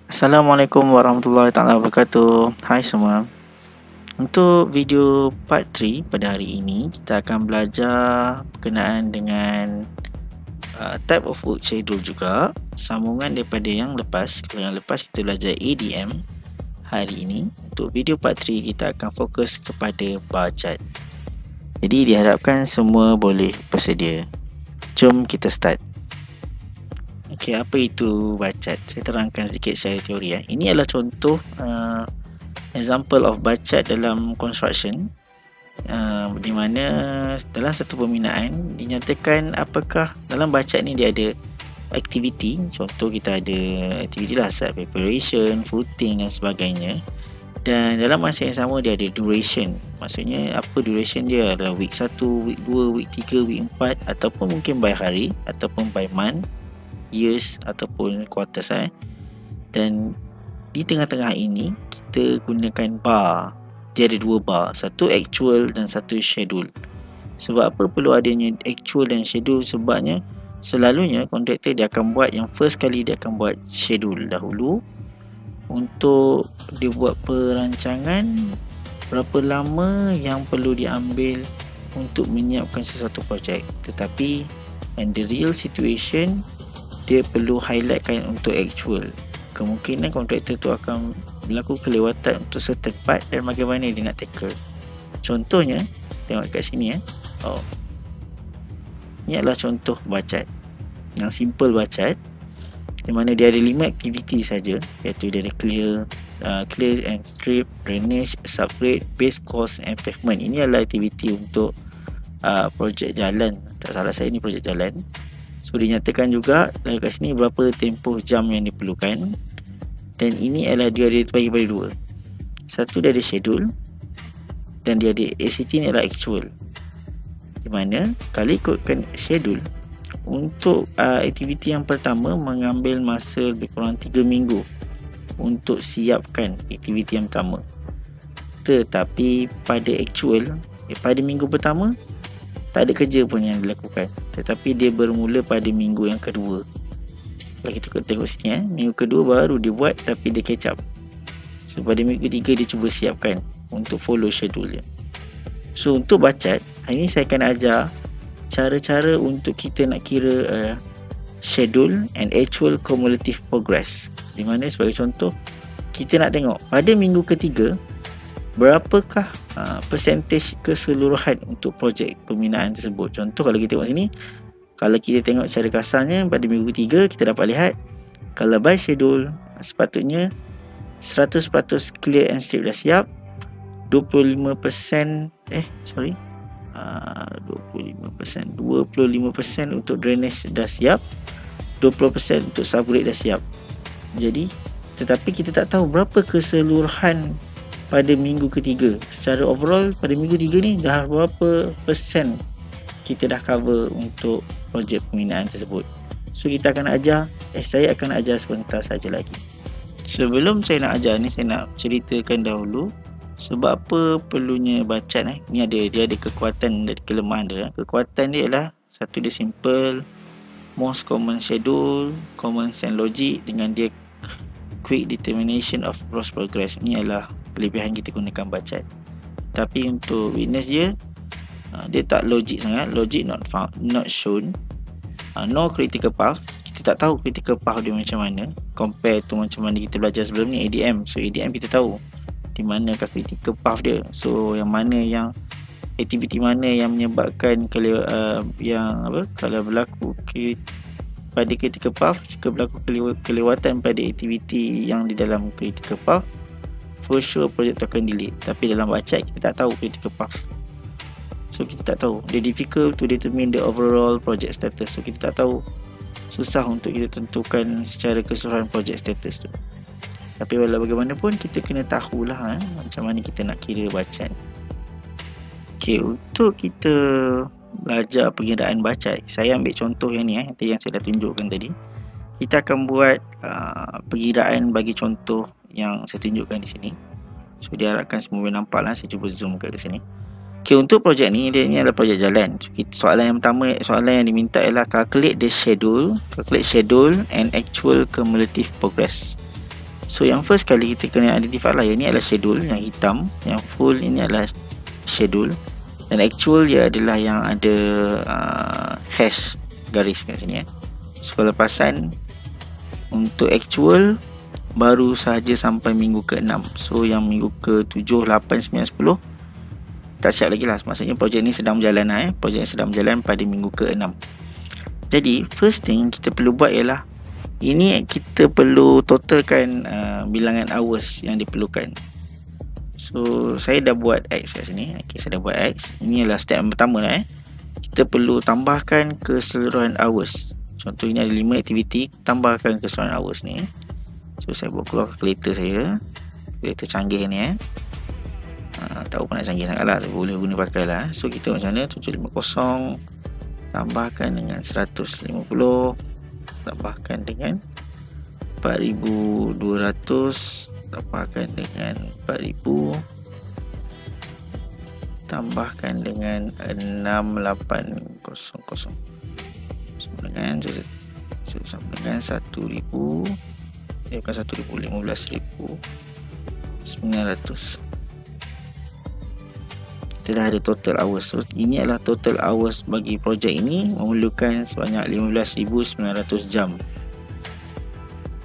Assalamualaikum warahmatullahi taala wabarakatuh. Hai semua. Untuk video part 3 pada hari ini, kita akan belajar berkenaan dengan type of work schedule juga. Sambungan daripada yang lepas. Kalau yang lepas kita belajar ADM. Hari ini, untuk video part 3 kita akan fokus kepada bar chart. Jadi diharapkan semua boleh bersedia. Jom kita start. Okey, apa itu bar chart? Saya terangkan sedikit secara teori ya. Ini adalah contoh example of bar chart dalam construction, di mana dalam satu pembinaan dinyatakan apakah dalam bar chart ni dia ada aktiviti. Contoh kita ada aktiviti lah, site preparation, footing dan sebagainya. Dan dalam masa yang sama dia ada duration. Maksudnya apa duration dia adalah week 1, week 2, week 3, week 4, ataupun mungkin by hari ataupun by month, years ataupun quarters. Dan di tengah-tengah ini kita gunakan bar. Dia ada dua bar, satu actual dan satu schedule. Sebab apa perlu adanya actual dan schedule? Sebabnya selalunya kontraktor dia akan buat, yang first kali dia akan buat schedule dahulu untuk dia buat perancangan berapa lama yang perlu diambil untuk menyiapkan sesuatu projek. Tetapi in the real situation dia perlu highlightkan untuk actual. Kemungkinan kontraktor tu akan berlaku kelewatan untuk certain part dan bagaimana dia nak tackle. Contohnya, tengok kat sini Ini adalah contoh bar chart. Yang simple bar chart, di mana dia ada 5 aktiviti saja, iaitu dia ada clear and strip, drainage, subgrade, base course and pavement. Ini adalah aktiviti untuk projek jalan. Tak salah saya ni projek jalan. So dinyatakan juga dari kat sini berapa tempoh jam yang diperlukan. Dan ini adalah dia ada bagi pada dua. Satu dia ada schedule dan dia ada ACT ni adalah actual. Di mana kalau ikutkan schedule, untuk aktiviti yang pertama mengambil masa lebih kurang 3 minggu untuk siapkan aktiviti yang pertama. Tetapi pada actual, pada minggu pertama tak ada kerja pun yang dilakukan, tetapi dia bermula pada minggu yang kedua. Kalau kita tengok sini minggu kedua baru dia buat, tapi dia catch up. So pada minggu ketiga dia cuba siapkan untuk follow schedule dia. So untuk bar chart, hari ini saya akan ajar cara-cara untuk kita nak kira schedule and actual cumulative progress. Di mana sebagai contoh, kita nak tengok pada minggu ketiga berapakah percentage keseluruhan untuk projek pembinaan tersebut. Contoh kalau kita tengok sini, kalau kita tengok secara kasarnya pada minggu ketiga kita dapat lihat kalau by schedule sepatutnya 100% clear and strip dah siap, 25% 25% untuk drainage dah siap, 20% untuk subgrade dah siap. Jadi tetapi kita tak tahu berapa keseluruhan pada minggu ketiga. Secara overall pada minggu ketiga ni dah berapa persen kita dah cover untuk projek pembinaan tersebut. So kita akan ajar, saya akan ajar sebentar saja lagi. Sebelum saya nak ajar ni, saya nak ceritakan dahulu sebab apa perlunya bar chart ni. Dia ada kekuatan dan kelemahan dia. Kekuatan dia ialah satu, dia simple, most common schedule, common sense logic, dengan dia quick determination of gross progress. Ini adalah kelebihan kita gunakan bar chart. Tapi untuk weakness dia tak logik sangat. Logic not found, not shown. No critical path. Kita tak tahu critical path dia macam mana compare tu macam mana kita belajar sebelum ni ADM. So ADM kita tahu di manakah critical path dia. So yang mana yang aktiviti mana yang menyebabkan kalau berlaku pada critical path, jika berlaku kelewatan pada aktiviti yang di dalam critical path, for sure projek tu akan delay. Tapi dalam bar chart kita tak tahu critical path. So kita tak tahu, dia difficult to determine the overall project status. So kita tak tahu, susah untuk kita tentukan secara keseluruhan project status tu. Tapi walau bagaimanapun kita kena tahulah macam mana kita nak kira bar chart. Okay, untuk kita belajar pengiraan bar chart, saya ambil contoh yang ni yang saya dah tunjukkan tadi. Kita akan buat pengiraan bagi contoh yang saya tunjukkan di sini. So diharapkan semua boleh nampak lah. Saya cuba zoom ke sini. Okay, untuk projek ni, dia ni adalah projek jalan. Soalan yang pertama, soalan yang diminta ialah calculate schedule and actual cumulative progress. So yang first kali kita kena identify lah, yang ni adalah schedule, yang hitam, yang full ini adalah schedule, dan actual dia adalah yang ada hash garis kat sini. So lepasan untuk actual baru sahaja sampai minggu ke-6. So yang minggu ke-7, 8, 9, 10 tak siap lagi lah. Maksudnya projek ni sedang berjalan lah. Projek ni sedang berjalan pada minggu ke-6. Jadi first thing kita perlu buat ialah, ini kita perlu totalkan bilangan hours yang diperlukan. So saya dah buat X kat sini. Okay, saya dah buat X. Ini adalah step yang pertama lah. Kita perlu tambahkan keseluruhan hours. Contoh ini ada 5 aktiviti, tambahkan keseluruhan hours ni. So saya buat keluar kalkulator saya. Kalkulator canggih ni tak apa nak canggih sangat lah, boleh guna pakai lah. So kita macam mana, 750 tambahkan dengan 150 tambahkan dengan 4200 tambahkan dengan 4000 tambahkan dengan 6800 sama dengan 1000, bukan 15,900. Kita dah ada total hours. So ini adalah total hours bagi projek ini, memerlukan sebanyak 15,900 jam.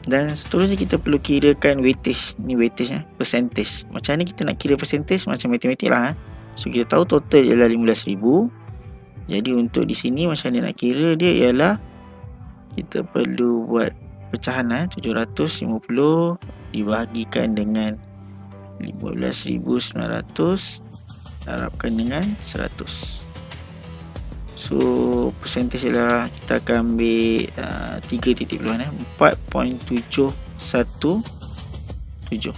Dan seterusnya kita perlu kirakan weightage. Ini weightage percentage. Macam mana kita nak kira percentage? Macam matematik lah. So kita tahu total ialah 15,000. Jadi untuk di sini macam mana nak kira dia ialah, kita perlu buat pecahan 750 dibahagikan dengan 15,900 harapkan dengan 100. So percentage ialah kita akan ambil 3 titik peluhan 4.717 4.717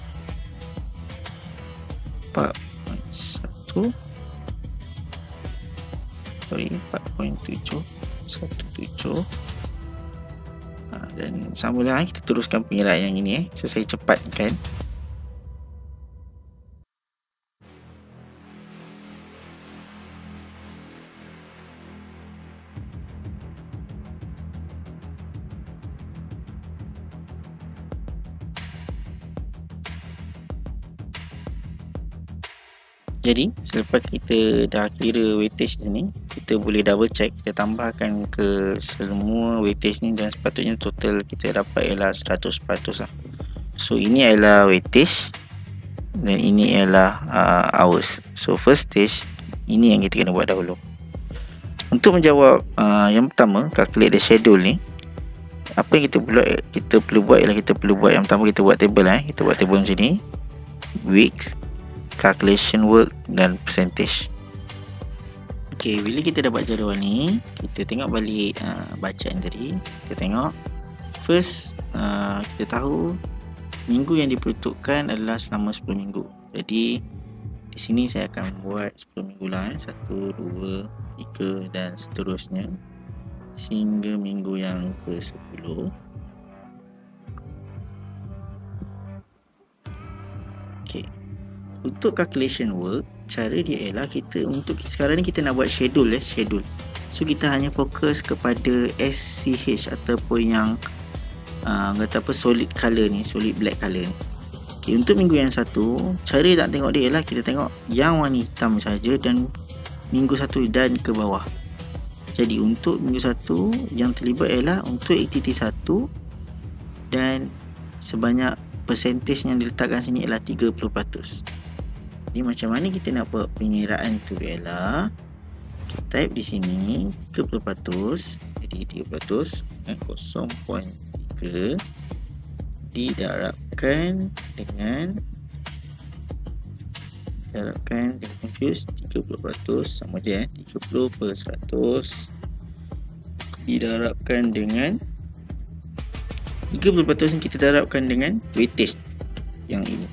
dan samalah kita teruskan pengiraan yang ini so saya cepatkan. Jadi selepas kita dah kira weightage ni, kita boleh double check, kita tambahkan ke semua weightage ni dan sepatutnya total kita dapat ialah 100% lah. So ini adalah weightage dan ini ialah hours. So first stage ini yang kita kena buat dahulu. Untuk menjawab yang pertama, calculate the schedule ni, apa yang kita perlu buat ialah kita perlu buat yang pertama, kita buat table kita buat table macam ni, weeks, calculation work dan percentage. Ok, bila kita dah buat jadual ni, kita tengok balik bacaan tadi. Kita tengok first, kita tahu minggu yang diperuntukkan adalah selama 10 minggu. Jadi di sini saya akan buat 10 minggu lah 1, 2, 3 dan seterusnya sehingga minggu yang ke-10. Ok, untuk calculation work, cara dia ialah kita untuk sekarang ni kita nak buat schedule schedule. So kita hanya fokus kepada SCH ataupun yang kata apa, solid color ni, solid black color ni. Okay, untuk minggu yang satu, cara nak tengok dia ialah kita tengok yang warna hitam saja dan minggu satu dan ke bawah. Jadi untuk minggu satu yang terlibat ialah untuk aktiviti 1 dan sebanyak percentage yang diletakkan sini ialah 30%. Jadi macam mana kita nak buat pengiraan tu ialah kita type di sini 30%. Jadi 30 0.3 didarabkan dengan confuse 30% sama je 30/100 didarabkan dengan 30% yang kita darabkan dengan weightage yang ini.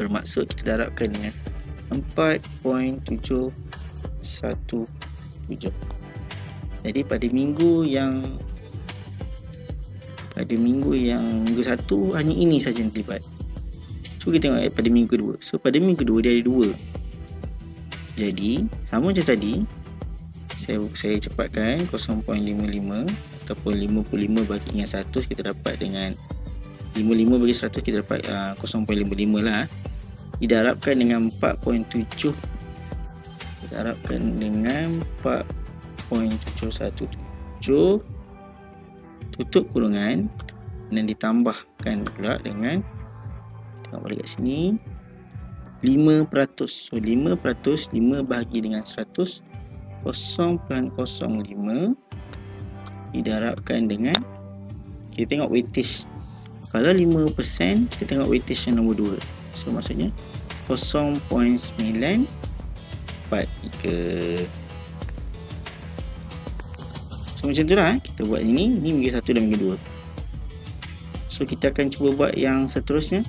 Bermaksud kita darabkan dengan 4.717. Jadi pada minggu yang minggu satu hanya ini saja yang terlibat. So kita tengok pada minggu kedua. So pada minggu kedua dia ada 2. Jadi sama macam tadi, saya cepatkan 0.55 ataupun 55 bagi dengan 100 kita dapat dengan 55 bagi 100 kita dapat 0.55 lah. Didarabkan dengan 4.7. Kita harapkan dengan 4.717 tutup kurungan dan ditambahkan pula dengan, tengok balik kat sini, 5%. So 5%, 5 bahagi dengan 100, 0.05 didarabkan dengan, kita tengok weightage. Kalau 5%, kita tengok weightage yang nombor 2. So maksudnya 0.943. So macam tu lah kita buat ini minggu 1 dan minggu 2. So kita akan cuba buat yang seterusnya.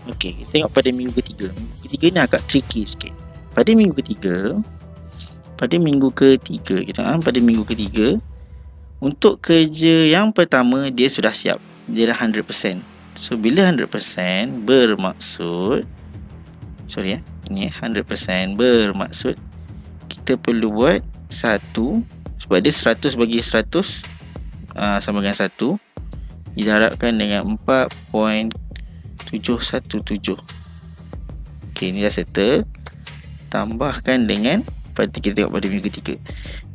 Okey, kita tengok pada minggu ketiga. Minggu ketiga ni agak tricky sikit. Pada minggu ketiga, pada minggu ketiga, untuk kerja yang pertama dia sudah siap. Dia dah 100%. So bila 100% bermaksud, ini 100% bermaksud kita perlu buat 1, sebab dia 100 bagi 100 sama dengan 1, didarabkan dengan 4.717. Okey, ni dah settle. Tambahkan dengan, kita tengok pada minggu ketiga.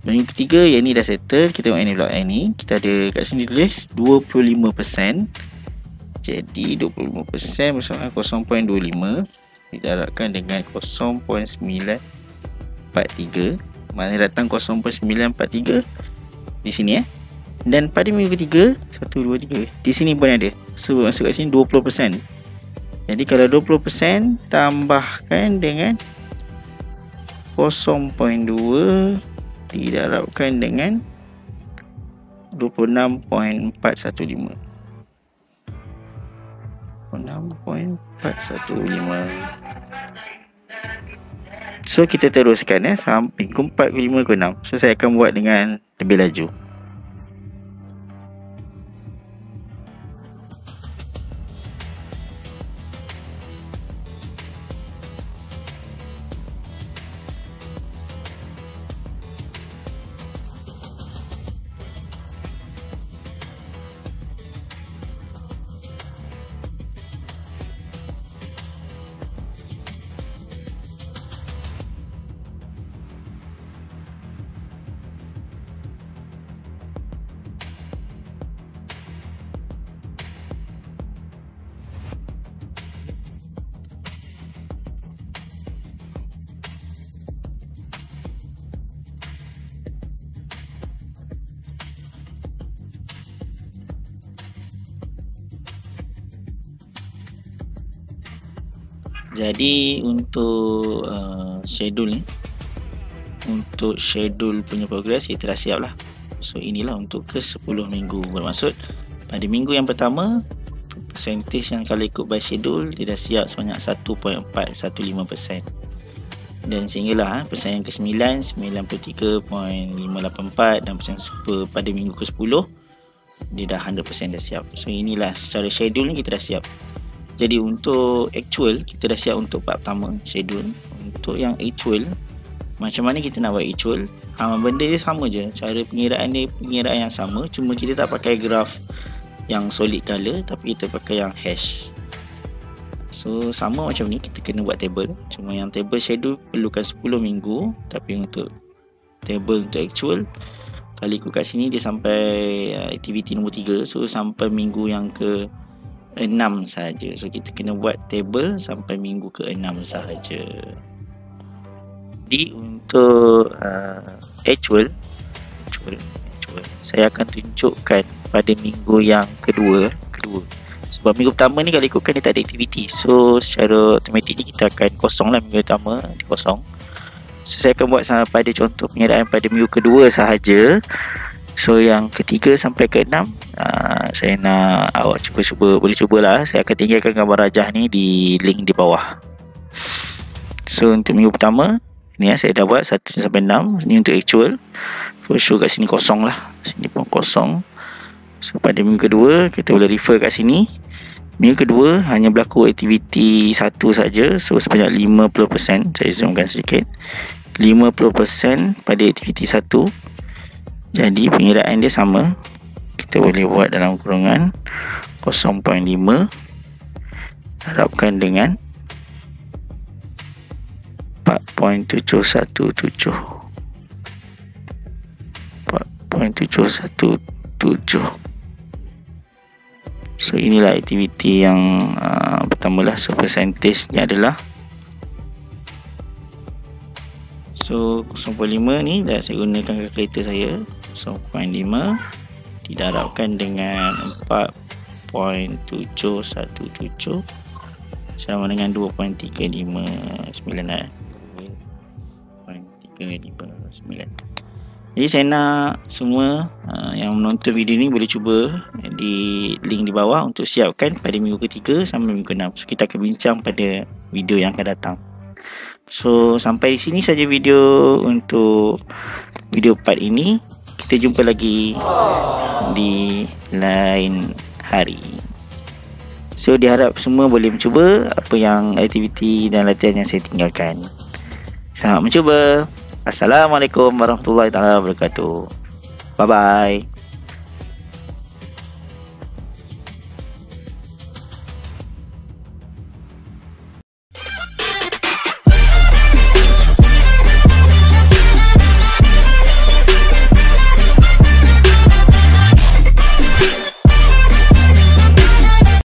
Minggu ketiga yang ni dah settle. Kita tengok ini pula, ini kita ada kat sini tulis 25%. Jadi 25% bersama 0.25 didarabkan dengan 0.943. Mana datang 0.943 di sini Dan pada minggu ketiga 1, 2, 3 di sini pun ada. So masuk kat sini 20%. Jadi kalau 20% tambahkan dengan 0.2 didarabkan dengan 26.415. 6.415. So kita teruskan sampai minggu 4 ke 5 ke 6. So saya akan buat dengan lebih laju. Jadi untuk schedule ni, untuk schedule punya progress kita dah siap lah. So inilah untuk ke 10 minggu. Bermaksud pada minggu yang pertama, percentage yang kalau ikut by schedule dia dah siap sebanyak 1.415%. Dan sehinggalah persen yang ke-9 93.584, dan persen super pada minggu ke-10 dia dah 100% dah siap. So inilah secara schedule ni kita dah siap. Jadi untuk actual kita dah siap untuk part pertama schedule. Untuk yang actual, macam mana kita nak buat actual? Benda dia sama je, cara pengiraan dia pengiraan yang sama, cuma kita tak pakai graf yang solid color tapi kita pakai yang hash. So sama macam ni, kita kena buat table. Cuma yang table schedule perlukan 10 minggu, tapi untuk table untuk actual, kalau ikut kat sini dia sampai aktiviti nombor 3. So sampai minggu yang ke 6 sahaja. So kita kena buat table sampai minggu ke-6 sahaja. Jadi untuk actual saya akan tunjukkan pada minggu yang kedua. Sebab minggu pertama ni kalau ikutkan dia tak ada aktiviti. So secara automatik kita akan kosong lah minggu pertama, dia kosong. So saya akan buat pada contoh pengiraan pada minggu kedua sahaja. So yang ketiga sampai ke-6 saya nak awak cuba boleh cubalah. Saya akan tinggalkan gambar rajah ni di link di bawah. So untuk minggu pertama ni saya dah buat 1 sampai 6. Ni untuk actual. For sure kat sini kosong lah. Sini pun kosong. So pada minggu kedua kita boleh refer kat sini. Minggu kedua hanya berlaku aktiviti 1 saja. So sebanyak 50%. Saya zoomkan sedikit. 50% pada aktiviti 1. Jadi pengiraan dia sama. Kita kita boleh buat dalam kurungan 0.5 darabkan dengan 4.717. So inilah aktiviti yang pertama lah. So percentage nya adalah, so 0.5 ni dah saya gunakan kalkulator saya. 0.5 didarabkan dengan 4.717 sama dengan 2.359. 2.359. Jadi saya nak semua yang menonton video ni boleh cuba di link di bawah untuk siapkan pada minggu ketiga sampai minggu 6. So kita akan bincang pada video yang akan datang. So sampai di sini saja video untuk video part ini. Kita jumpa lagi di lain hari. So diharap semua boleh mencuba apa yang aktiviti dan latihan yang saya tinggalkan. Selamat mencuba. Assalamualaikum warahmatullahi wabarakatuh. Bye bye.